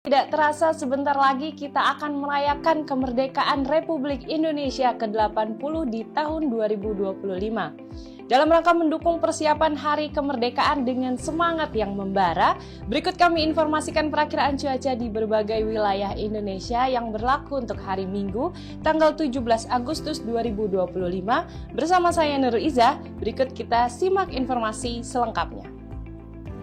Tidak terasa sebentar lagi kita akan merayakan kemerdekaan Republik Indonesia ke-80 di tahun 2025. Dalam rangka mendukung persiapan Hari Kemerdekaan dengan semangat yang membara, berikut kami informasikan perakiraan cuaca di berbagai wilayah Indonesia yang berlaku untuk hari Minggu, tanggal 17 Agustus 2025. Bersama saya Nurul Iza, berikut kita simak informasi selengkapnya.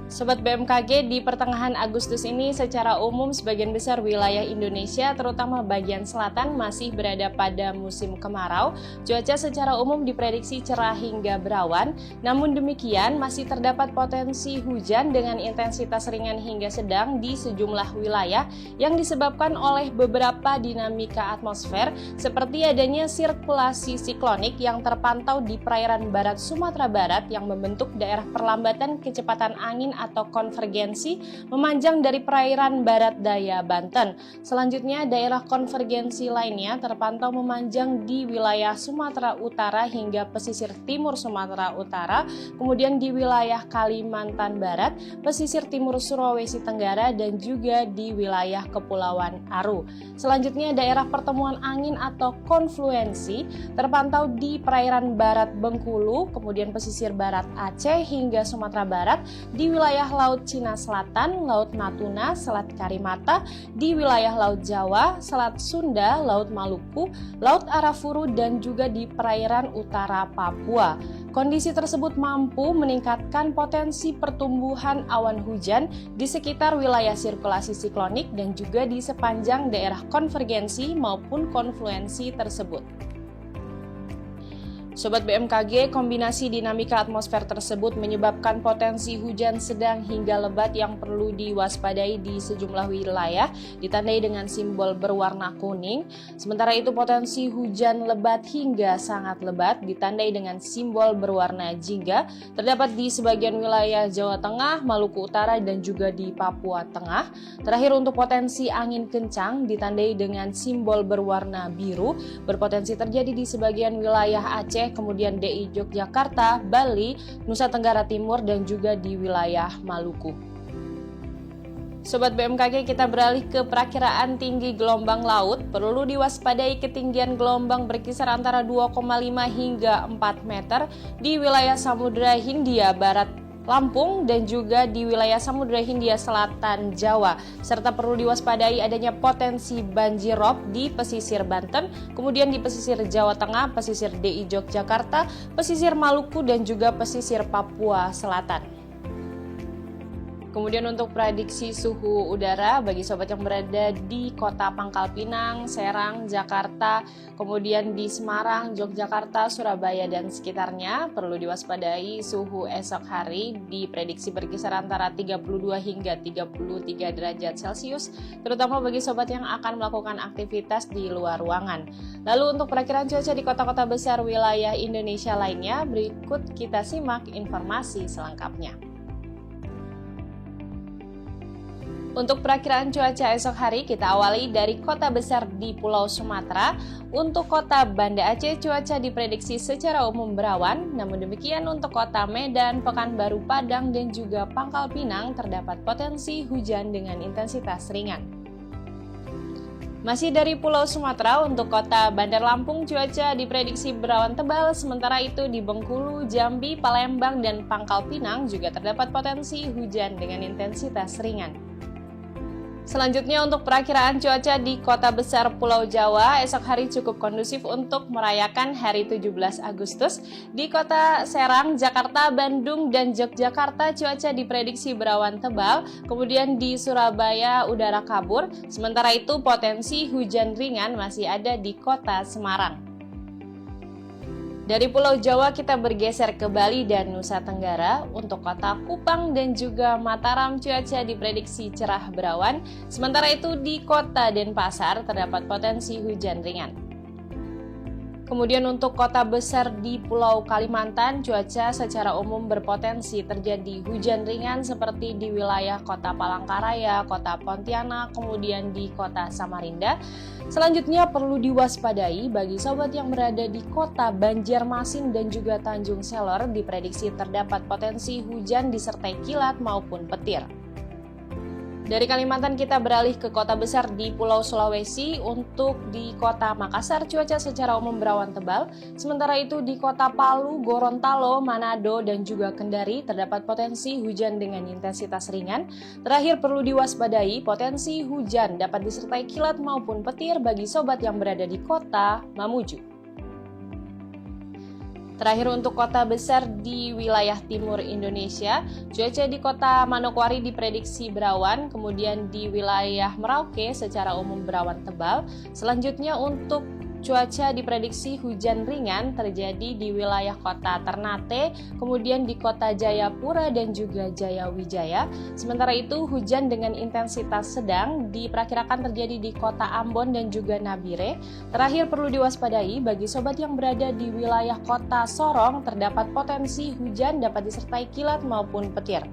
Sobat BMKG, di pertengahan Agustus ini secara umum sebagian besar wilayah Indonesia, terutama bagian selatan, masih berada pada musim kemarau. Cuaca secara umum diprediksi cerah hingga berawan, namun demikian masih terdapat potensi hujan dengan intensitas ringan hingga sedang di sejumlah wilayah yang disebabkan oleh beberapa dinamika atmosfer seperti adanya sirkulasi siklonik yang terpantau di perairan barat Sumatera Barat yang membentuk daerah perlambatan kecepatan angin atau konvergensi memanjang dari perairan barat daya Banten. Selanjutnya, daerah konvergensi lainnya terpantau memanjang di wilayah Sumatera Utara hingga pesisir timur Sumatera Utara, kemudian di wilayah Kalimantan Barat, pesisir timur Sulawesi Tenggara, dan juga di wilayah Kepulauan Aru. Selanjutnya, daerah pertemuan angin atau konfluensi terpantau di perairan barat Bengkulu, kemudian pesisir barat Aceh hingga Sumatera Barat, di wilayah Laut Cina Selatan, Laut Natuna, Selat Karimata, di wilayah Laut Jawa, Selat Sunda, Laut Maluku, Laut Arafuru, dan juga di perairan utara Papua. Kondisi tersebut mampu meningkatkan potensi pertumbuhan awan hujan di sekitar wilayah sirkulasi siklonik dan juga di sepanjang daerah konvergensi maupun konfluensi tersebut. Sobat BMKG, kombinasi dinamika atmosfer tersebut menyebabkan potensi hujan sedang hingga lebat yang perlu diwaspadai di sejumlah wilayah, ditandai dengan simbol berwarna kuning. Sementara itu potensi hujan lebat hingga sangat lebat ditandai dengan simbol berwarna jingga, terdapat di sebagian wilayah Jawa Tengah, Maluku Utara, dan juga di Papua Tengah. Terakhir untuk potensi angin kencang ditandai dengan simbol berwarna biru, berpotensi terjadi di sebagian wilayah Aceh, kemudian DI Yogyakarta, Bali, Nusa Tenggara Timur, dan juga di wilayah Maluku. Sobat BMKG, kita beralih ke perakiraan tinggi gelombang laut. Perlu diwaspadai ketinggian gelombang berkisar antara 2,5 hingga 4 meter di wilayah Samudra Hindia Barat Lampung dan juga di wilayah Samudra Hindia Selatan Jawa, serta perlu diwaspadai adanya potensi banjir rob di pesisir Banten, kemudian di pesisir Jawa Tengah, pesisir DI Yogyakarta, pesisir Maluku, dan juga pesisir Papua Selatan. Kemudian untuk prediksi suhu udara bagi sobat yang berada di kota Pangkal Pinang, Serang, Jakarta, kemudian di Semarang, Yogyakarta, Surabaya, dan sekitarnya, perlu diwaspadai suhu esok hari diprediksi berkisar antara 32 hingga 33 derajat Celcius, terutama bagi sobat yang akan melakukan aktivitas di luar ruangan. Lalu untuk perakiraan cuaca di kota-kota besar wilayah Indonesia lainnya, berikut kita simak informasi selengkapnya. Untuk perakiraan cuaca esok hari, kita awali dari kota besar di Pulau Sumatera. Untuk kota Banda Aceh, cuaca diprediksi secara umum berawan. Namun demikian untuk kota Medan, Pekanbaru, Padang, dan juga Pangkal Pinang terdapat potensi hujan dengan intensitas ringan. Masih dari Pulau Sumatera, untuk kota Bandar Lampung, cuaca diprediksi berawan tebal. Sementara itu di Bengkulu, Jambi, Palembang, dan Pangkal Pinang juga terdapat potensi hujan dengan intensitas ringan. Selanjutnya untuk perakiraan cuaca di kota besar Pulau Jawa, esok hari cukup kondusif untuk merayakan hari 17 Agustus. Di kota Serang, Jakarta, Bandung, dan Yogyakarta cuaca diprediksi berawan tebal. Kemudian di Surabaya udara kabur, sementara itu potensi hujan ringan masih ada di kota Semarang. Dari Pulau Jawa kita bergeser ke Bali dan Nusa Tenggara. Untuk kota Kupang dan juga Mataram cuaca diprediksi cerah berawan. Sementara itu di kota Denpasar terdapat potensi hujan ringan. Kemudian untuk kota besar di Pulau Kalimantan, cuaca secara umum berpotensi terjadi hujan ringan seperti di wilayah kota Palangkaraya, kota Pontianak, kemudian di kota Samarinda. Selanjutnya perlu diwaspadai bagi sobat yang berada di kota Banjarmasin dan juga Tanjung Selor, diprediksi terdapat potensi hujan disertai kilat maupun petir. Dari Kalimantan kita beralih ke kota besar di Pulau Sulawesi. Untuk di kota Makassar cuaca secara umum berawan tebal. Sementara itu di kota Palu, Gorontalo, Manado, dan juga Kendari terdapat potensi hujan dengan intensitas ringan. Terakhir perlu diwaspadai potensi hujan dapat disertai kilat maupun petir bagi sobat yang berada di kota Mamuju. Terakhir untuk kota besar di wilayah timur Indonesia, cuaca di kota Manokwari diprediksi berawan, kemudian di wilayah Merauke secara umum berawan tebal. Selanjutnya untuk cuaca diprediksi hujan ringan terjadi di wilayah kota Ternate, kemudian di kota Jayapura dan juga Jayawijaya. Sementara itu hujan dengan intensitas sedang diperkirakan terjadi di kota Ambon dan juga Nabire. Terakhir perlu diwaspadai bagi sobat yang berada di wilayah kota Sorong terdapat potensi hujan dapat disertai kilat maupun petir.